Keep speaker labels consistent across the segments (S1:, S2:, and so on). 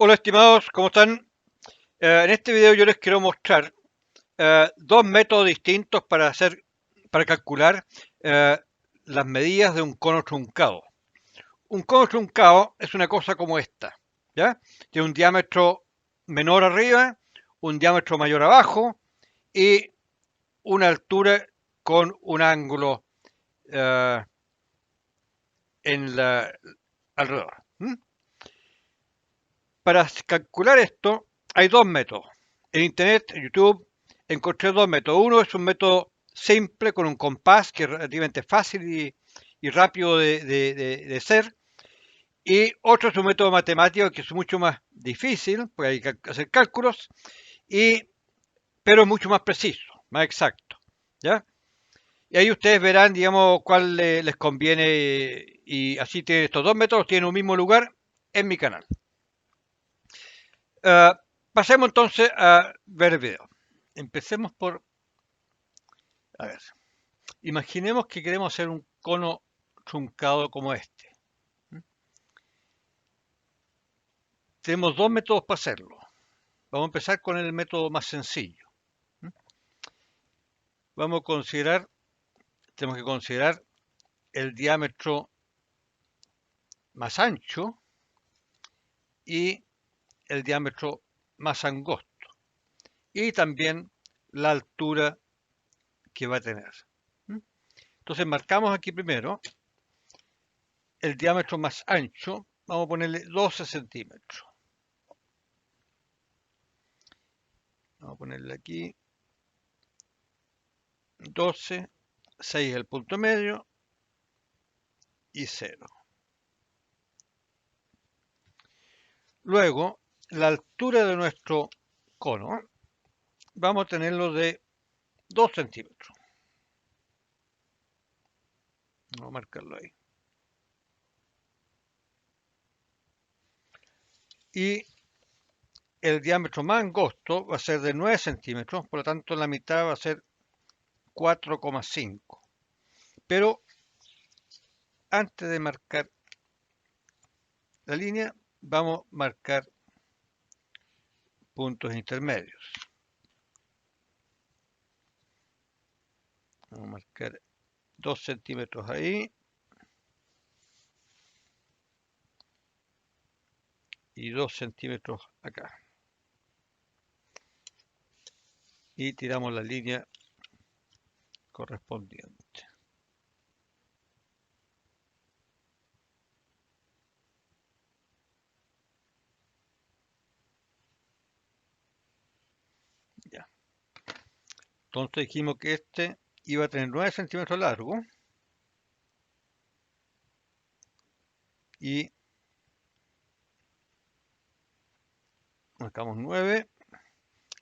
S1: Hola estimados, ¿cómo están? En este video yo les quiero mostrar dos métodos distintos para calcular eh, las medidas de un cono truncado. Un cono truncado es una cosa como esta, ¿ya? Tiene un diámetro menor arriba, un diámetro mayor abajo y una altura con un ángulo eh, alrededor. ¿Mm? Para calcular esto hay dos métodos. En Internet, en YouTube, encontré dos métodos. Uno es un método simple con un compás que es relativamente fácil y rápido de hacer. Y otro es un método matemático que es mucho más difícil, porque hay que hacer cálculos, pero es mucho más preciso, más exacto. ¿Ya? Y ahí ustedes verán, digamos, cuál les conviene. Y así tienen estos dos métodos, tienen un mismo lugar en mi canal. Pasemos entonces a ver el video. Empecemos por, a ver, imaginemos que queremos hacer un cono truncado como este. Tenemos dos métodos para hacerlo. Vamos a empezar con el método más sencillo. Vamos a considerar, tenemos que considerar el diámetro más ancho y el diámetro más angosto. Y también la altura que va a tener. Entonces marcamos aquí primero el diámetro más ancho. Vamos a ponerle 12 centímetros. Vamos a ponerle aquí 12, 6 el punto medio y 0. Luego, la altura de nuestro cono, vamos a tenerlo de 2 centímetros. Vamos a marcarlo ahí. Y el diámetro más angosto va a ser de 9 centímetros, por lo tanto la mitad va a ser 4,5. Pero antes de marcar la línea, vamos a marcar puntos intermedios. Vamos a marcar 2 centímetros ahí y 2 centímetros acá. Y tiramos la línea correspondiente. Ya. Entonces dijimos que este iba a tener 9 centímetros largo y marcamos 9,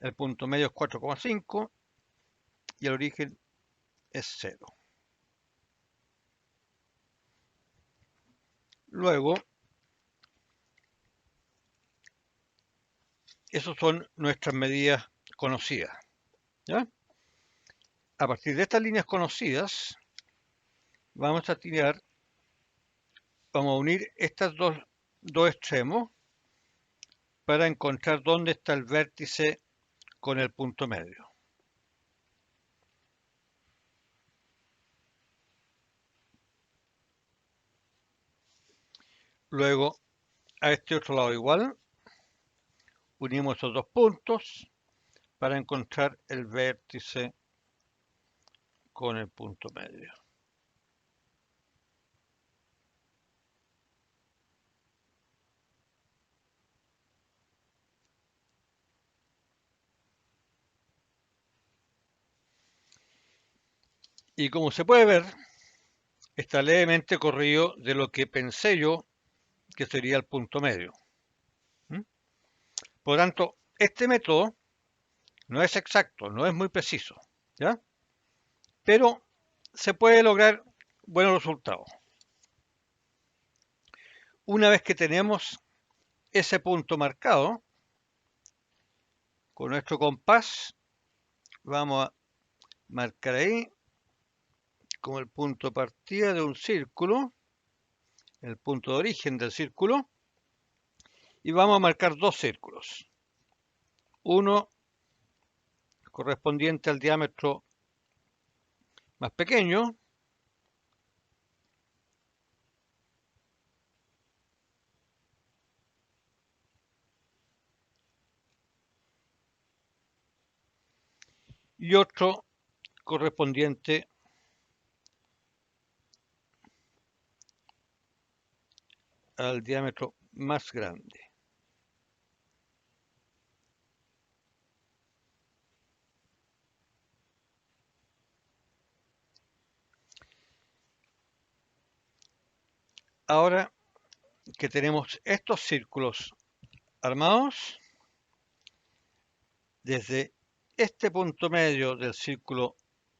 S1: el punto medio es 4,5 y el origen es 0. Luego, esas son nuestras medidas conocidas. ¿Ya? A partir de estas líneas conocidas, vamos a vamos a unir estos dos extremos para encontrar dónde está el vértice con el punto medio. Luego, a este otro lado igual, unimos esos dos puntos para encontrar el vértice con el punto medio. Y como se puede ver, está levemente corrido de lo que pensé yo que sería el punto medio. ¿Mm? Por lo tanto, este método no es exacto, no es muy preciso, ¿ya? Pero se puede lograr buenos resultados. Una vez que tenemos ese punto marcado, con nuestro compás, vamos a marcar ahí como el punto de partida de un círculo, el punto de origen del círculo, y vamos a marcar dos círculos. Uno correspondiente al diámetro más pequeño, y otro correspondiente al diámetro más grande. Ahora que tenemos estos círculos armados, desde este punto medio del círculo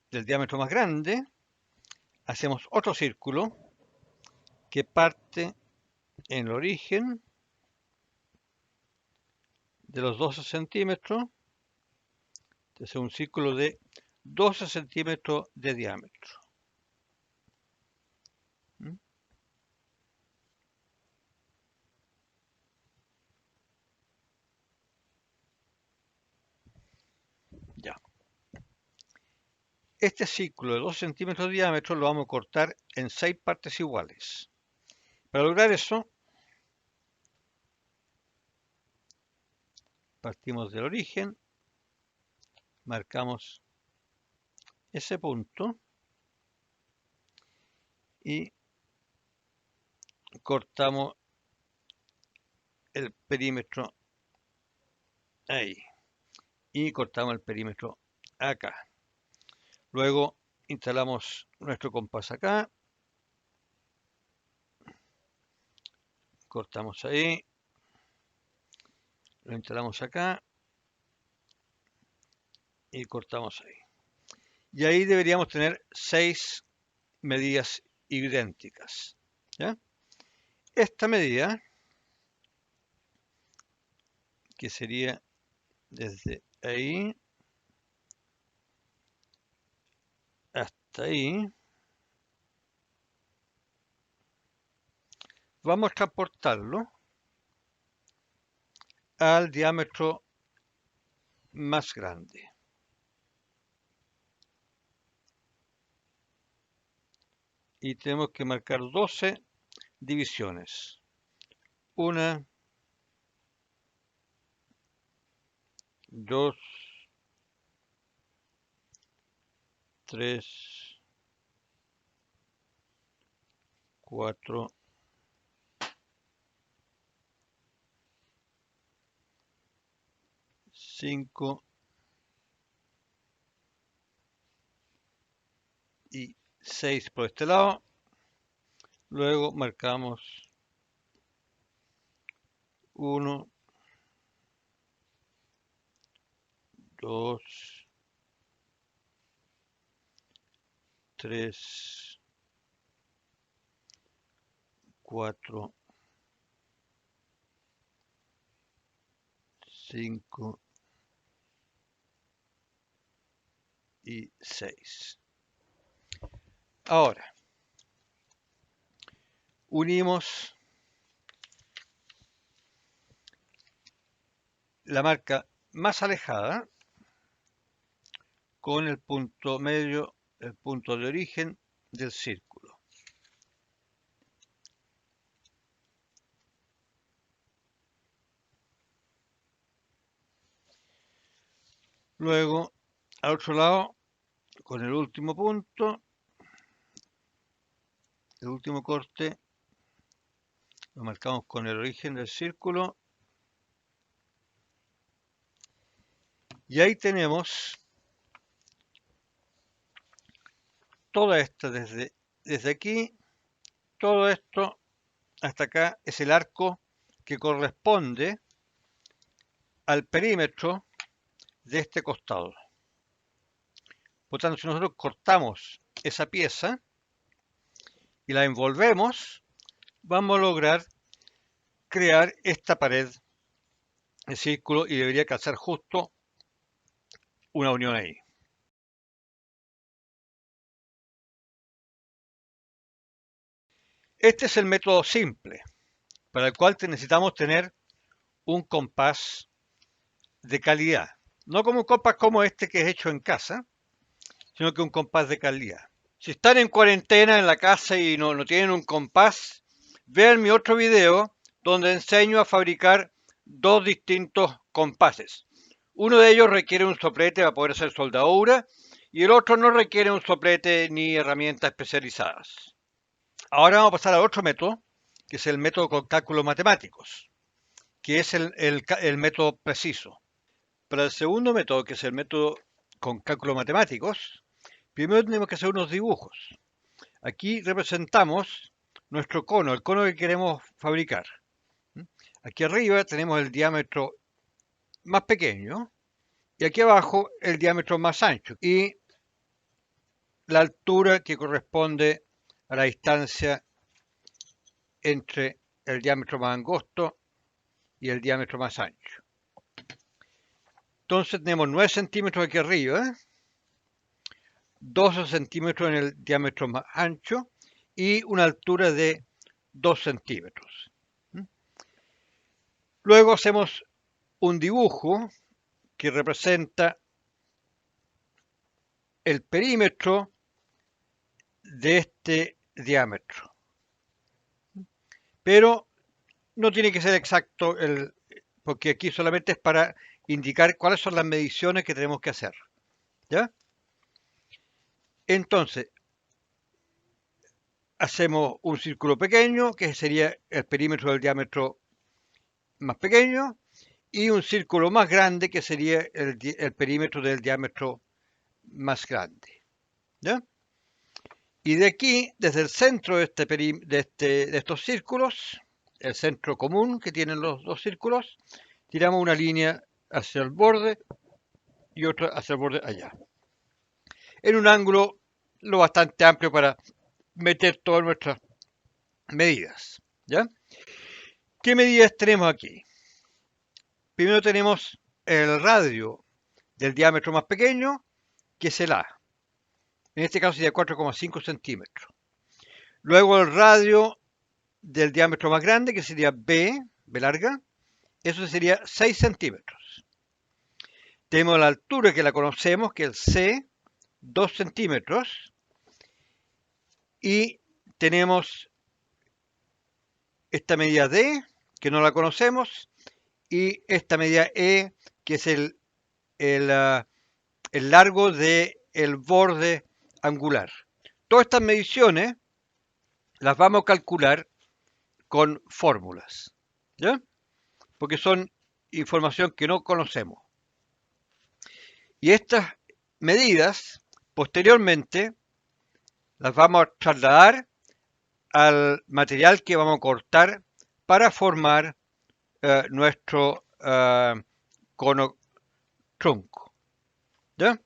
S1: del diámetro más grande, hacemos otro círculo que parte en el origen de los 12 centímetros, es un círculo de 12 centímetros de diámetro. ¿Mm? Ya. Este círculo de 12 centímetros de diámetro lo vamos a cortar en 6 partes iguales. Para lograr eso, partimos del origen, marcamos ese punto y cortamos el perímetro ahí y cortamos el perímetro acá. Luego instalamos nuestro compás acá, cortamos ahí, lo instalamos acá y cortamos ahí. Y ahí deberíamos tener 6 medidas idénticas. ¿Ya? Esta medida, que sería desde ahí hasta ahí, vamos a transportarlo al diámetro más grande. Y tenemos que marcar 12 divisiones. 1, 2, 3, 4, 5 y 6 por este lado. Luego marcamos 1, 2, 3, 4, 5 y 6. Ahora, unimos la marca más alejada con el punto medio, el punto de origen del círculo. Luego, al otro lado, con el último punto, el último corte, lo marcamos con el origen del círculo. Y ahí tenemos toda esta, desde aquí, todo esto hasta acá es el arco que corresponde al perímetro de este costado. Por tanto, si nosotros cortamos esa pieza y la envolvemos, vamos a lograr crear esta pared de círculo y debería calzar justo una unión ahí. Este es el método simple, para el cual necesitamos tener un compás de calidad. No como un compás como este que es hecho en casa, sino que un compás de calidad. Si están en cuarentena en la casa y no tienen un compás, vean mi otro video donde enseño a fabricar dos distintos compases. Uno de ellos requiere un soplete para poder hacer soldadura y el otro no requiere un soplete ni herramientas especializadas. Ahora vamos a pasar al otro método, que es el método con cálculos matemáticos, que es el método preciso. Para el segundo método, que es el método con cálculos matemáticos, primero tenemos que hacer unos dibujos. Aquí representamos nuestro cono, el cono que queremos fabricar. Aquí arriba tenemos el diámetro más pequeño y aquí abajo el diámetro más ancho y la altura que corresponde a la distancia entre el diámetro más angosto y el diámetro más ancho. Entonces tenemos 9 centímetros aquí arriba, 12 centímetros en el diámetro más ancho y una altura de 2 centímetros. Luego hacemos un dibujo que representa el perímetro de este diámetro. Pero no tiene que ser exacto, porque aquí solamente es para indicar cuáles son las mediciones que tenemos que hacer. ¿Ya? Entonces, hacemos un círculo pequeño, que sería el perímetro del diámetro más pequeño, y un círculo más grande, que sería el perímetro del diámetro más grande. ¿Ya? Y de aquí, desde el centro de estos círculos, el centro común que tienen los dos círculos, tiramos una línea hacia el borde y otra hacia el borde allá. En un ángulo lo bastante amplio para meter todas nuestras medidas. ¿Ya? ¿Qué medidas tenemos aquí? Primero tenemos el radio del diámetro más pequeño, que es el A. En este caso sería 4,5 centímetros. Luego el radio del diámetro más grande, que sería B larga, eso sería 6 centímetros. Tenemos la altura que la conocemos, que es el C, 2 centímetros. Y tenemos esta medida D, que no la conocemos, y esta medida E, que es el largo del borde angular. Todas estas mediciones las vamos a calcular con fórmulas, ¿ya? Porque son información que no conocemos. Y estas medidas, posteriormente, las vamos a trasladar al material que vamos a cortar para formar nuestro cono tronco. ¿Ya?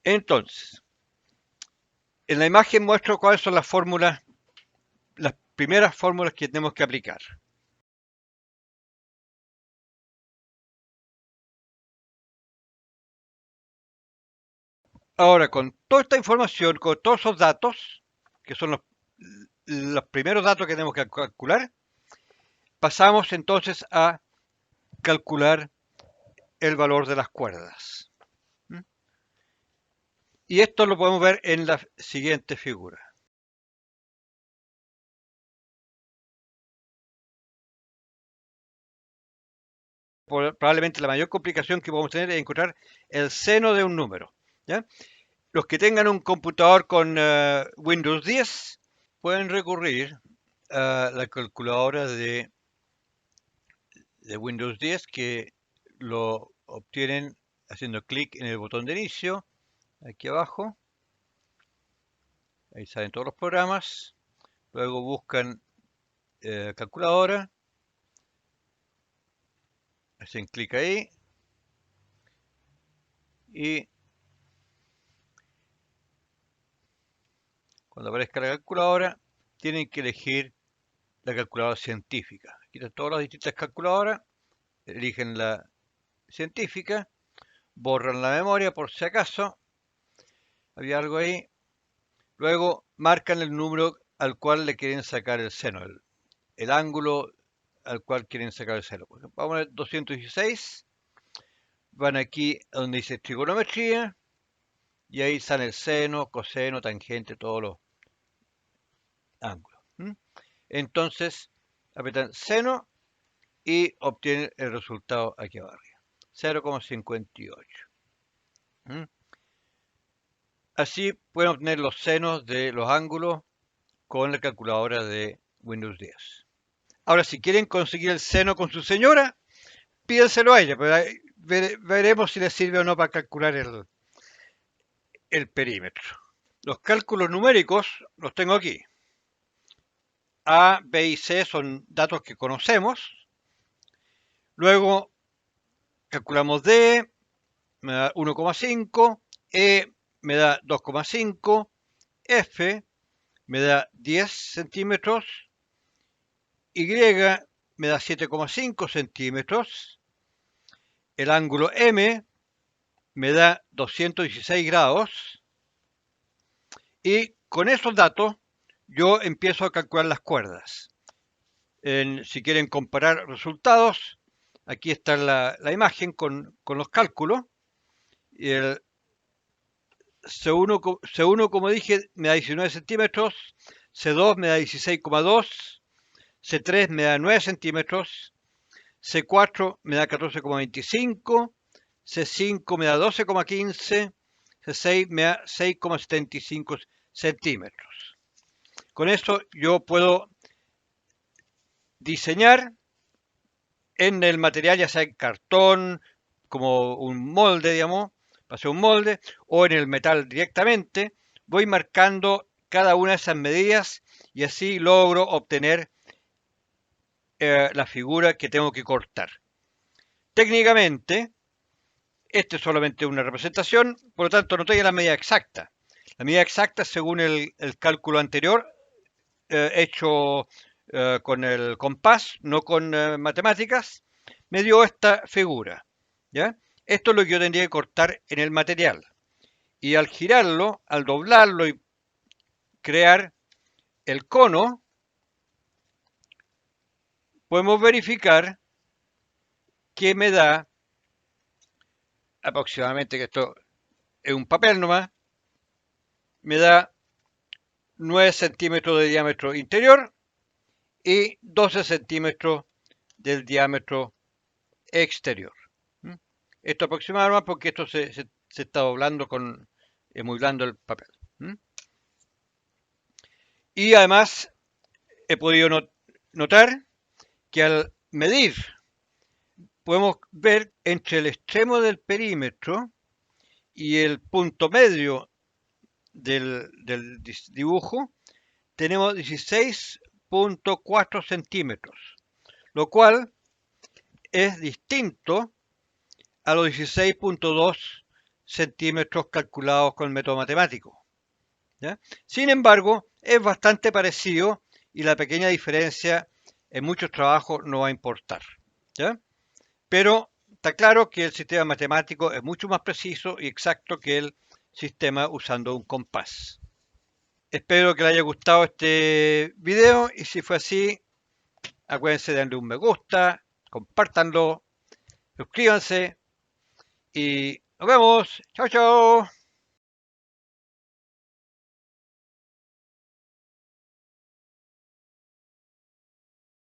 S1: Entonces, en la imagen muestro cuáles son las fórmulas, las primeras fórmulas que tenemos que aplicar. Ahora, con toda esta información, con todos esos datos, que son los primeros datos que tenemos que calcular, pasamos entonces a calcular el valor de las cuerdas. Y esto lo podemos ver en la siguiente figura. Probablemente la mayor complicación que podemos tener es encontrar el seno de un número. ¿Ya? Los que tengan un computador con Windows 10 pueden recurrir a la calculadora de Windows 10 que lo obtienen haciendo clic en el botón de inicio, aquí abajo. Ahí salen todos los programas. Luego buscan calculadora. Hacen clic ahí. Y cuando aparezca la calculadora, tienen que elegir la calculadora científica. Aquí están todas las distintas calculadoras. Eligen la científica. Borran la memoria por si acaso había algo ahí. Luego marcan el número al cual le quieren sacar el seno, el ángulo al cual quieren sacar el seno. Por ejemplo, vamos a poner 216, van aquí a donde dice trigonometría, y ahí sale el seno, coseno, tangente, todos los ángulos. Entonces, apretan seno y obtienen el resultado aquí abajo, 0,58. Así pueden obtener los senos de los ángulos con la calculadora de Windows 10. Ahora, si quieren conseguir el seno con su señora, pídenselo a ella, pero ahí veremos si les sirve o no para calcular el perímetro. Los cálculos numéricos los tengo aquí. A, B y C son datos que conocemos. Luego calculamos D, me da 1,5, E me da 2,5, F me da 10 centímetros, Y me da 7,5 centímetros, el ángulo M me da 216 grados, y con esos datos yo empiezo a calcular las cuerdas. Si quieren comparar resultados, aquí está la imagen con los cálculos. Y el C1, como dije, me da 19 centímetros, C2 me da 16,2, C3 me da 9 centímetros, C4 me da 14,25, C5 me da 12,15, C6 me da 6,75 centímetros. Con esto yo puedo diseñar en el material, ya sea en cartón, como un molde, digamos, para hacer un molde, o en el metal directamente, voy marcando cada una de esas medidas y así logro obtener la figura que tengo que cortar. Técnicamente, este es solamente una representación, por lo tanto no tengo la medida exacta. La medida exacta, según el cálculo anterior, hecho con el compás, no con matemáticas, me dio esta figura. ¿Ya? Esto es lo que yo tendría que cortar en el material. Y al girarlo, al doblarlo y crear el cono, podemos verificar que me da aproximadamente, que esto es un papel nomás, me da 9 centímetros de diámetro interior y 12 centímetros del diámetro exterior. Esto aproximadamente porque esto se está doblando con muy blando el papel. Y además he podido notar que al medir podemos ver entre el extremo del perímetro y el punto medio del dibujo tenemos 16,4 centímetros, lo cual es distinto a los 16,2 centímetros calculados con el método matemático. ¿Ya? Sin embargo, es bastante parecido y la pequeña diferencia en muchos trabajos no va a importar. ¿Ya? Pero está claro que el sistema matemático es mucho más preciso y exacto que el sistema usando un compás. Espero que les haya gustado este video y si fue así, acuérdense de darle un me gusta, compártanlo, suscríbanse y nos vemos. Chao, chao.